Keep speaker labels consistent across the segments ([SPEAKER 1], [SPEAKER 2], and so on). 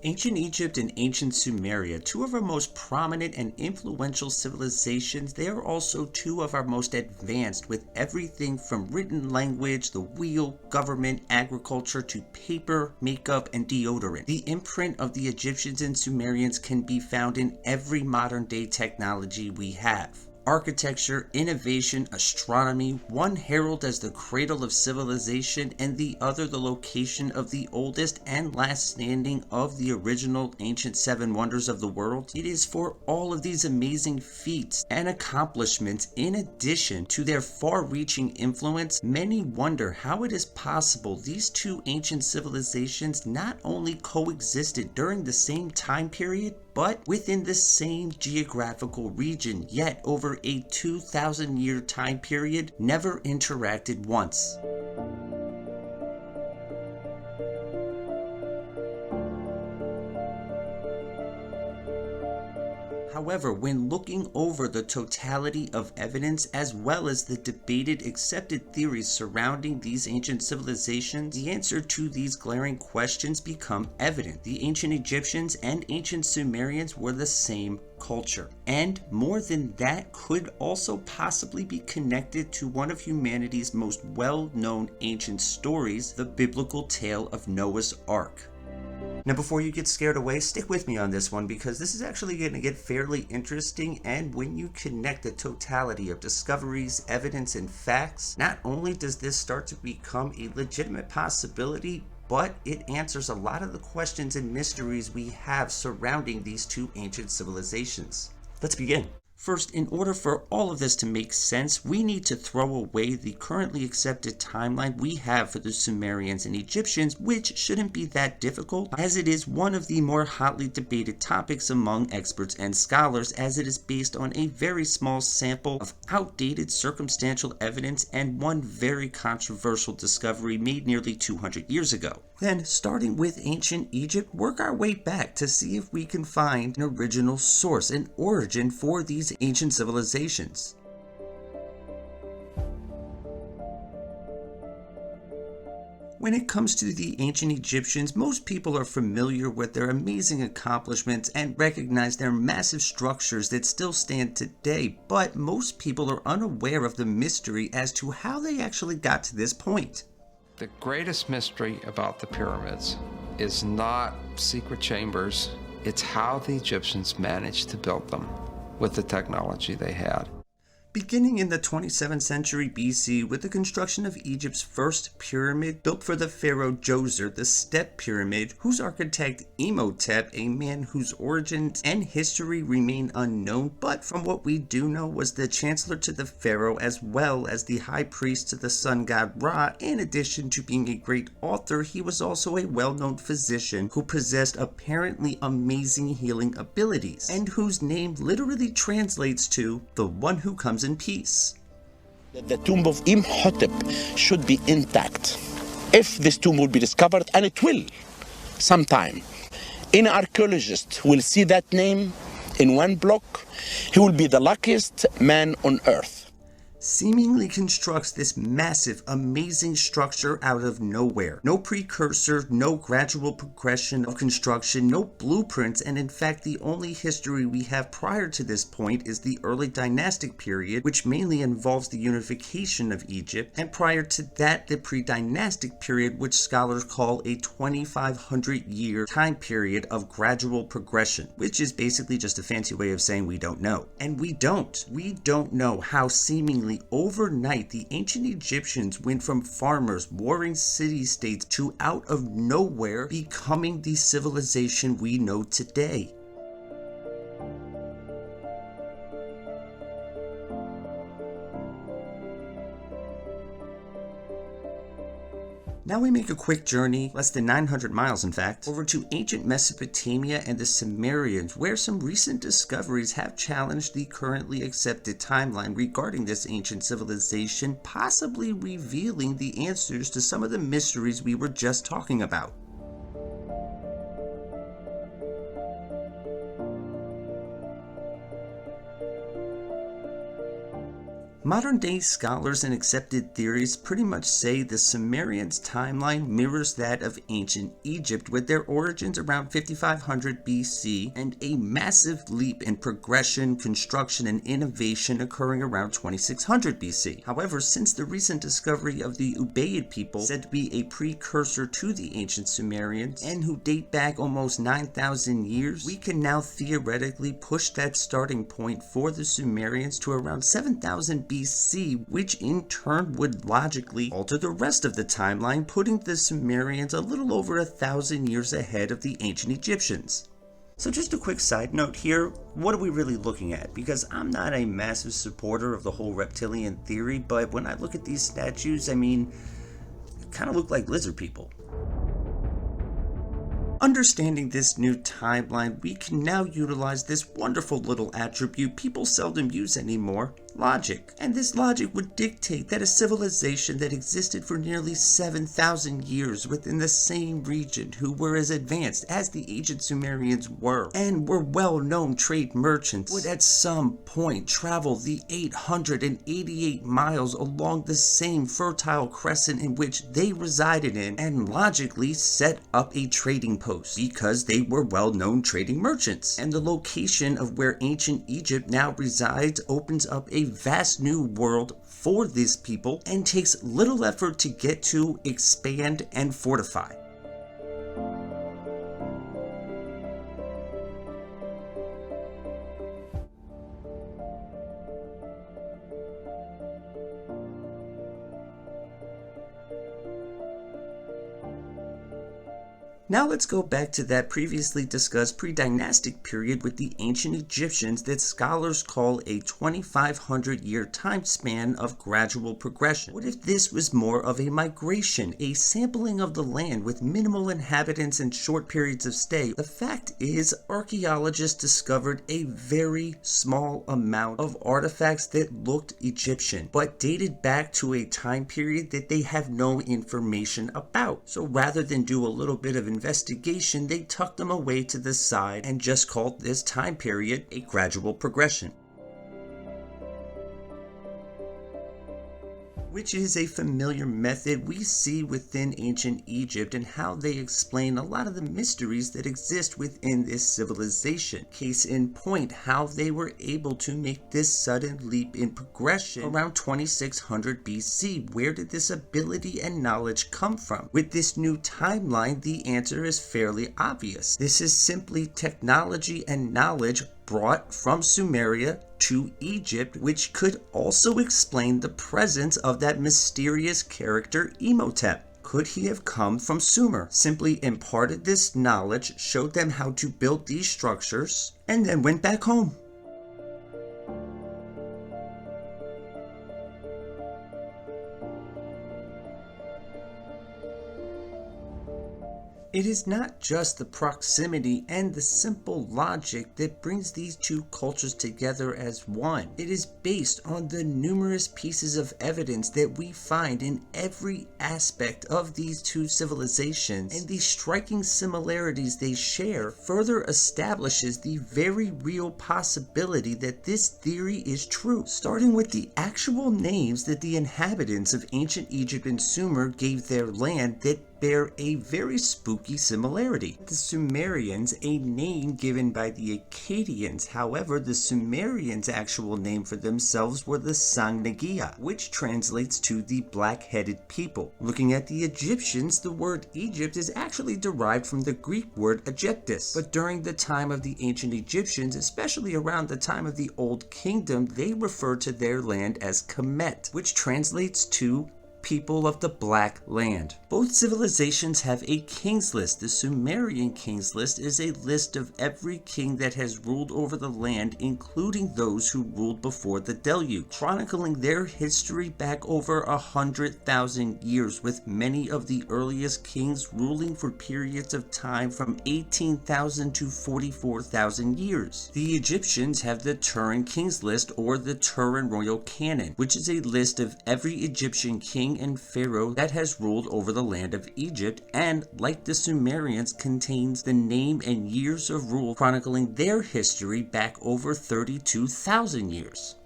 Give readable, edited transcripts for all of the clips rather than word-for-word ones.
[SPEAKER 1] Ancient Egypt and ancient Sumeria, two of our most prominent and influential civilizations, they are also two of our most advanced, with everything from written language, the wheel, government, agriculture, to paper, makeup, and deodorant. The imprint of the Egyptians and Sumerians can be found in every modern day technology we have. Architecture, innovation, astronomy, one heralded as the cradle of civilization and the other the location of the oldest and last standing of the original ancient seven wonders of the world. It is for all of these amazing feats and accomplishments, in addition to their far-reaching influence, many wonder how it is possible these two ancient civilizations not only coexisted during the same time period, but within the same geographical region, yet over a 2,000-year time period, never interacted once. However, when looking over the totality of evidence as well as the debated accepted theories surrounding these ancient civilizations, the answer to these glaring questions become evident. The ancient Egyptians and ancient Sumerians were the same culture, and more than that, could also possibly be connected to one of humanity's most well-known ancient stories, the biblical tale of Noah's Ark. Now, before you get scared away, stick with me on this one, because this is actually going to get fairly interesting, and when you connect the totality of discoveries, evidence, and facts, not only does this start to become a legitimate possibility, but it answers a lot of the questions and mysteries we have surrounding these two ancient civilizations. Let's begin. First, in order for all of this to make sense, we need to throw away the currently accepted timeline we have for the Sumerians and Egyptians, which shouldn't be that difficult, as it is one of the more hotly debated topics among experts and scholars, as it is based on a very small sample of outdated circumstantial evidence and one very controversial discovery made nearly 200 years ago. Then, starting with ancient Egypt, work our way back to see if we can find an original source, an origin for these ancient civilizations. When it comes to the ancient Egyptians, most people are familiar with their amazing accomplishments and recognize their massive structures that still stand today, but most people are unaware of the mystery as to how they actually got to this point.
[SPEAKER 2] The greatest mystery about the pyramids is not secret chambers, it's how the Egyptians managed to build them with the technology they had.
[SPEAKER 1] Beginning in the 27th century BC with the construction of Egypt's first pyramid built for the pharaoh Djoser, the Step Pyramid, whose architect Imhotep, a man whose origins and history remain unknown, but from what we do know was the chancellor to the pharaoh as well as the high priest to the sun god Ra. In addition to being a great author, he was also a well-known physician who possessed apparently amazing healing abilities, and whose name literally translates to the one who comes in peace.
[SPEAKER 3] The tomb of Imhotep should be intact. If this tomb will be discovered, and it will sometime, any archaeologist will see that name in one block, he will be the luckiest man on earth.
[SPEAKER 1] Seemingly constructs this massive, amazing structure out of nowhere. No precursor, no gradual progression of construction, no blueprints, and in fact the only history we have prior to this point is the early dynastic period, which mainly involves the unification of Egypt, and prior to that the pre-dynastic period, which scholars call a 2,500-year time period of gradual progression, which is basically just a fancy way of saying we don't know. And we don't know how seemingly overnight the ancient Egyptians went from farmers, warring city-states to out of nowhere becoming the civilization we know today. Now we make a quick journey, less than 900 miles in fact, over to ancient Mesopotamia and the Sumerians, where some recent discoveries have challenged the currently accepted timeline regarding this ancient civilization, possibly revealing the answers to some of the mysteries we were just talking about. Modern day scholars and accepted theories pretty much say the Sumerians' timeline mirrors that of ancient Egypt, with their origins around 5500 BC and a massive leap in progression, construction, and innovation occurring around 2600 BC. However, since the recent discovery of the Ubaid people, said to be a precursor to the ancient Sumerians and who date back almost 9,000 years, we can now theoretically push that starting point for the Sumerians to around 7,000 BC, which in turn would logically alter the rest of the timeline, putting the Sumerians a little over 1,000 years ahead of the ancient Egyptians. So just a quick side note here, what are we really looking at? Because I'm not a massive supporter of the whole reptilian theory, but when I look at these statues, I mean, they kind of look like lizard people. Understanding this new timeline, we can now utilize this wonderful little attribute people seldom use anymore, logic. And this logic would dictate that a civilization that existed for nearly 7,000 years within the same region, who were as advanced as the ancient Sumerians were, and were well-known trade merchants, would at some point travel the 888 miles along the same Fertile Crescent in which they resided in, and logically set up a trading post, because they were well-known trading merchants. And the location of where ancient Egypt now resides opens up a vast new world for these people and takes little effort to get to, expand, and fortify. Now let's go back to that previously discussed pre-dynastic period with the ancient Egyptians that scholars call a 2,500 year time span of gradual progression. What if this was more of a migration, a sampling of the land with minimal inhabitants and short periods of stay? The fact is, archaeologists discovered a very small amount of artifacts that looked Egyptian, but dated back to a time period that they have no information about. So rather than do a little bit of investigation, they tucked them away to the side and just called this time period a gradual progression, which is a familiar method we see within ancient Egypt and how they explain a lot of the mysteries that exist within this civilization. Case in point, how they were able to make this sudden leap in progression around 2600 BC. Where did this ability and knowledge come from? With this new timeline, the answer is fairly obvious. This is simply technology and knowledge brought from Sumeria to Egypt, which could also explain the presence of that mysterious character Imhotep. Could he have come from Sumer, simply imparted this knowledge, showed them how to build these structures, and then went back home? It is not just the proximity and the simple logic that brings these two cultures together as one. It is based on the numerous pieces of evidence that we find in every aspect of these two civilizations, and the striking similarities they share further establishes the very real possibility that this theory is true, starting with the actual names that the inhabitants of ancient Egypt and Sumer gave their land that bear a very spooky similarity. The Sumerians, a name given by the Akkadians. However, the Sumerians' actual name for themselves were the Sangnagia, which translates to the black-headed people. Looking at the Egyptians, the word Egypt is actually derived from the Greek word Aegyptus. But during the time of the ancient Egyptians, especially around the time of the Old Kingdom, they referred to their land as Kemet, which translates to people of the Black Land. Both civilizations have a king's list. The Sumerian king's list is a list of every king that has ruled over the land, including those who ruled before the deluge, chronicling their history back over 100,000 years, with many of the earliest kings ruling for periods of time from 18,000 to 44,000 years. The Egyptians have the Turin King's List, or the Turin Royal Canon, which is a list of every Egyptian king and pharaoh that has ruled over the land of Egypt, and like the Sumerians, contains the name and years of rule, chronicling their history back over 32,000 years.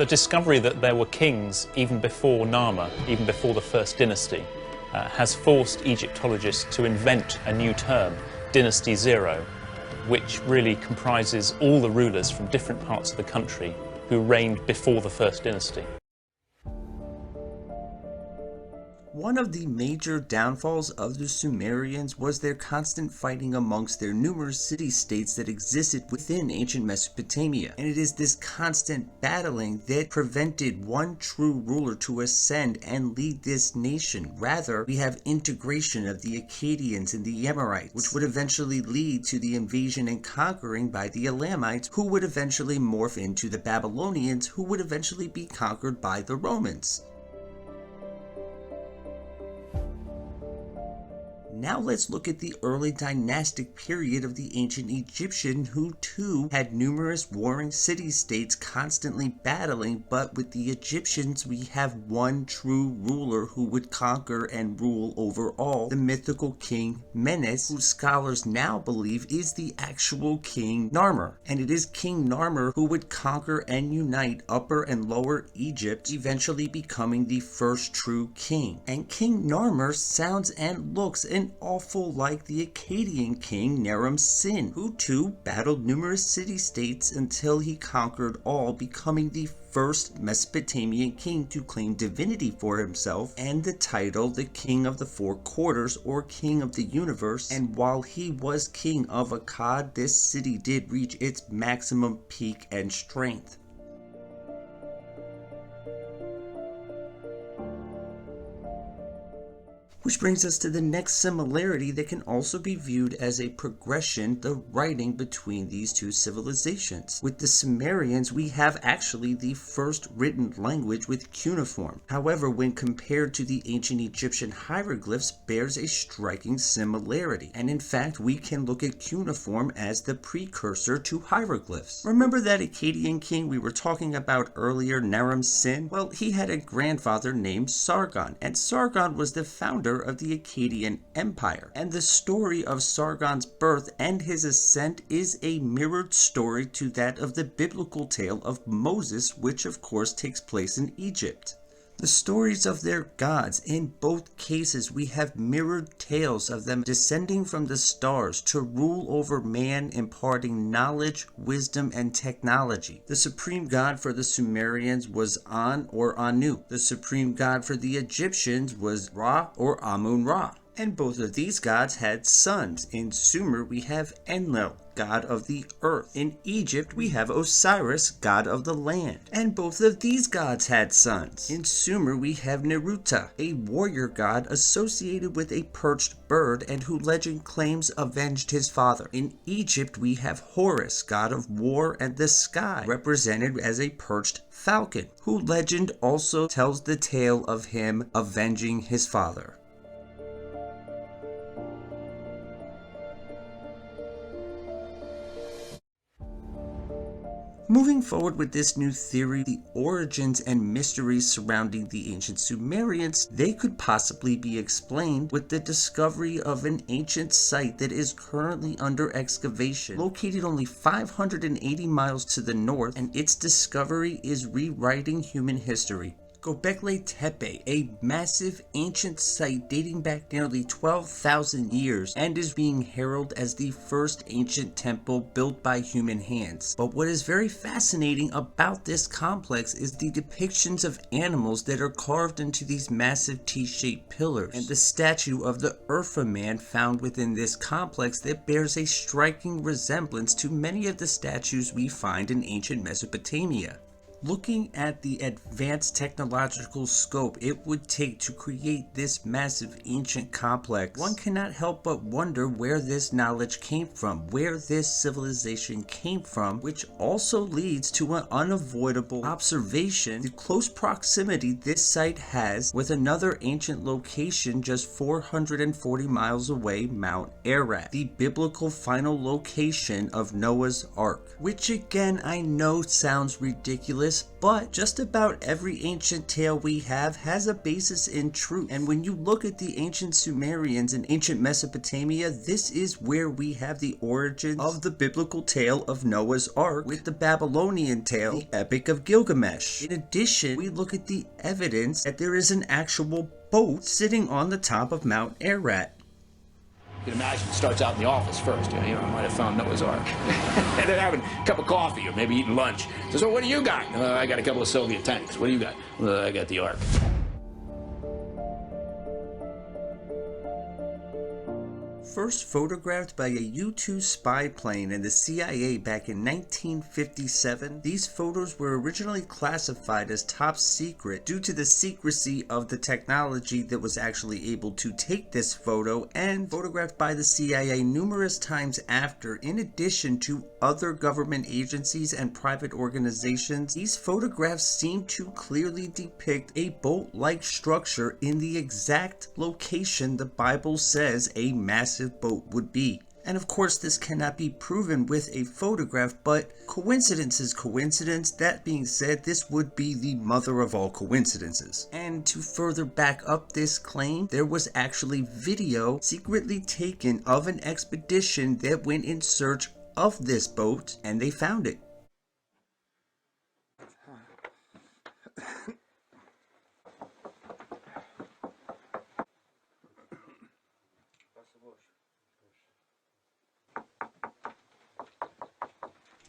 [SPEAKER 4] The discovery that there were kings even before Narmer, even before the first dynasty, has forced Egyptologists to invent a new term, Dynasty Zero, which really comprises all the rulers from different parts of the country who reigned before the first dynasty.
[SPEAKER 1] One of the major downfalls of the Sumerians was their constant fighting amongst their numerous city-states that existed within ancient Mesopotamia, and it is this constant battling that prevented one true ruler to ascend and lead this nation. Rather, we have integration of the Akkadians and the Amorites, which would eventually lead to the invasion and conquering by the Elamites, who would eventually morph into the Babylonians, who would eventually be conquered by the Romans. Now let's look at the early dynastic period of the ancient Egyptian, who too had numerous warring city-states constantly battling, but with the Egyptians we have one true ruler who would conquer and rule over all, the mythical king Menes, who scholars now believe is the actual King Narmer. And it is King Narmer who would conquer and unite Upper and Lower Egypt, eventually becoming the first true king. And King Narmer sounds and looks an awful like the Akkadian king Naram-Sin, who too battled numerous city-states until he conquered all, becoming the first Mesopotamian king to claim divinity for himself and the title the King of the Four Quarters, or King of the Universe. And while he was king of Akkad, this city did reach its maximum peak and strength. Which brings us to the next similarity that can also be viewed as a progression, the writing between these two civilizations. With the Sumerians, we have actually the first written language with cuneiform. However, when compared to the ancient Egyptian hieroglyphs, bears a striking similarity. And in fact, we can look at cuneiform as the precursor to hieroglyphs. Remember that Akkadian king we were talking about earlier, Naram-Sin? Well, he had a grandfather named Sargon, and Sargon was the founder of the Akkadian Empire. And the story of Sargon's birth and his ascent is a mirrored story to that of the biblical tale of Moses, which of course takes place in Egypt. The stories of their gods, in both cases we have mirrored tales of them descending from the stars to rule over man, imparting knowledge, wisdom, and technology. The supreme god for the Sumerians was An or Anu. The supreme god for the Egyptians was Ra or Amun-Ra. And both of these gods had sons. In Sumer we have Enlil, god of the earth. In Egypt we have Osiris, god of the land. And both of these gods had sons. In Sumer we have Neruta, a warrior god associated with a perched bird and who legend claims avenged his father. In Egypt we have Horus, god of war and the sky, represented as a perched falcon, who legend also tells the tale of him avenging his father. Moving forward with this new theory, the origins and mysteries surrounding the ancient Sumerians, they could possibly be explained with the discovery of an ancient site that is currently under excavation, located only 580 miles to the north, and its discovery is rewriting human history. Gobekli Tepe, a massive ancient site dating back nearly 12,000 years and is being heralded as the first ancient temple built by human hands. But what is very fascinating about this complex is the depictions of animals that are carved into these massive T-shaped pillars, and the statue of the Urfa man found within this complex that bears a striking resemblance to many of the statues we find in ancient Mesopotamia. Looking at the advanced technological scope it would take to create this massive ancient complex, one cannot help but wonder where this knowledge came from, where this civilization came from, which also leads to an unavoidable observation: the close proximity this site has with another ancient location just 440 miles away, Mount Ararat, the biblical final location of Noah's Ark. Which again, I know sounds ridiculous, ridiculous, but just about every ancient tale we have has a basis in truth. And when you look at the ancient Sumerians and ancient Mesopotamia, this is where we have the origin of the biblical tale of Noah's Ark with the Babylonian tale, the Epic of Gilgamesh. In addition, we look at the evidence that there is an actual boat sitting on the top of Mount Ararat.
[SPEAKER 5] You can imagine it starts out in the office first. You might have found Noah's Ark. And they're having a cup of coffee or maybe eating lunch. So what do you got? I got a couple of Soviet tanks. What do you got? I got the Ark.
[SPEAKER 1] First photographed by a U-2 spy plane and the CIA back in 1957, these photos were originally classified as top secret due to the secrecy of the technology that was actually able to take this photo, and photographed by the CIA numerous times after, in addition to other government agencies and private organizations. These photographs seem to clearly depict a boat-like structure in the exact location the Bible says a massive boat would be. And of course, this cannot be proven with a photograph, but coincidence is coincidence. That being said, this would be the mother of all coincidences. And to further back up this claim, there was actually video secretly taken of an expedition that went in search of this boat, and they found it.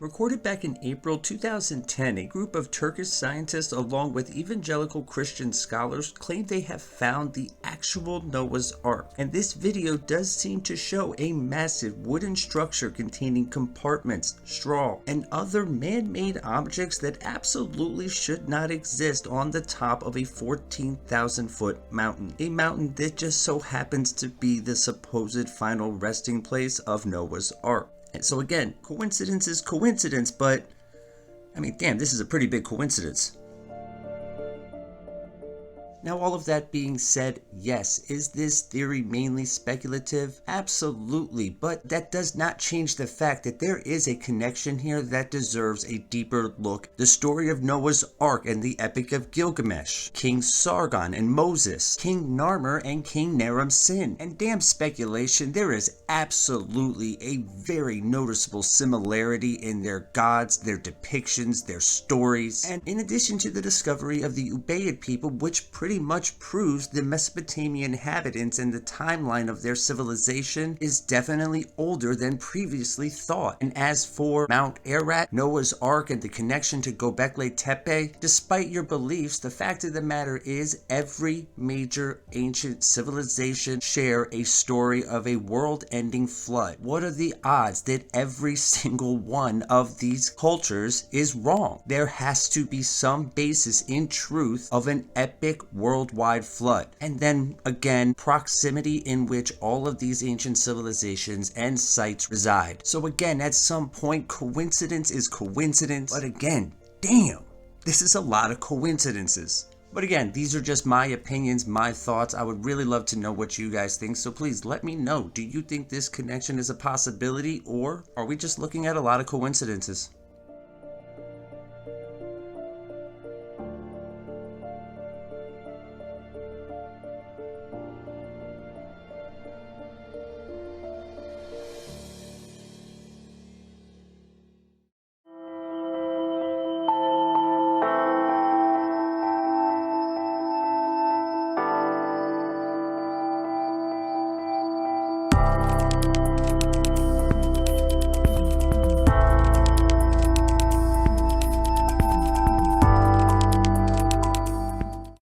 [SPEAKER 1] Recorded back in April 2010, a group of Turkish scientists along with evangelical Christian scholars claim they have found the actual Noah's Ark. And this video does seem to show a massive wooden structure containing compartments, straw, and other man-made objects that absolutely should not exist on the top of a 14,000-foot mountain. A mountain that just so happens to be the supposed final resting place of Noah's Ark. And so again, coincidence is coincidence, but I mean, damn, this is a pretty big coincidence. Now, all of that being said, yes, is this theory mainly speculative? Absolutely, but that does not change the fact that there is a connection here that deserves a deeper look. The story of Noah's Ark and the Epic of Gilgamesh, King Sargon and Moses, King Narmer and King Naram-Sin. And damn speculation, there is absolutely a very noticeable similarity in their gods, their depictions, their stories. And in addition to the discovery of the Ubaid people, which pretty much proves the Mesopotamian inhabitants and the timeline of their civilization is definitely older than previously thought. And as for Mount Ararat, Noah's Ark, and the connection to Gobekli Tepe, despite your beliefs, the fact of the matter is every major ancient civilization share a story of a world-ending flood. What are the odds that every single one of these cultures is wrong? There has to be some basis in truth of an epic worldwide flood. And then again, proximity in which all of these ancient civilizations and sites reside. So again, at some point, coincidence is coincidence. But again, damn, this is a lot of coincidences. But again, these are just my opinions, my thoughts. I would really love to know what you guys think. So please let me know. Do you think this connection is a possibility, or are we just looking at a lot of coincidences?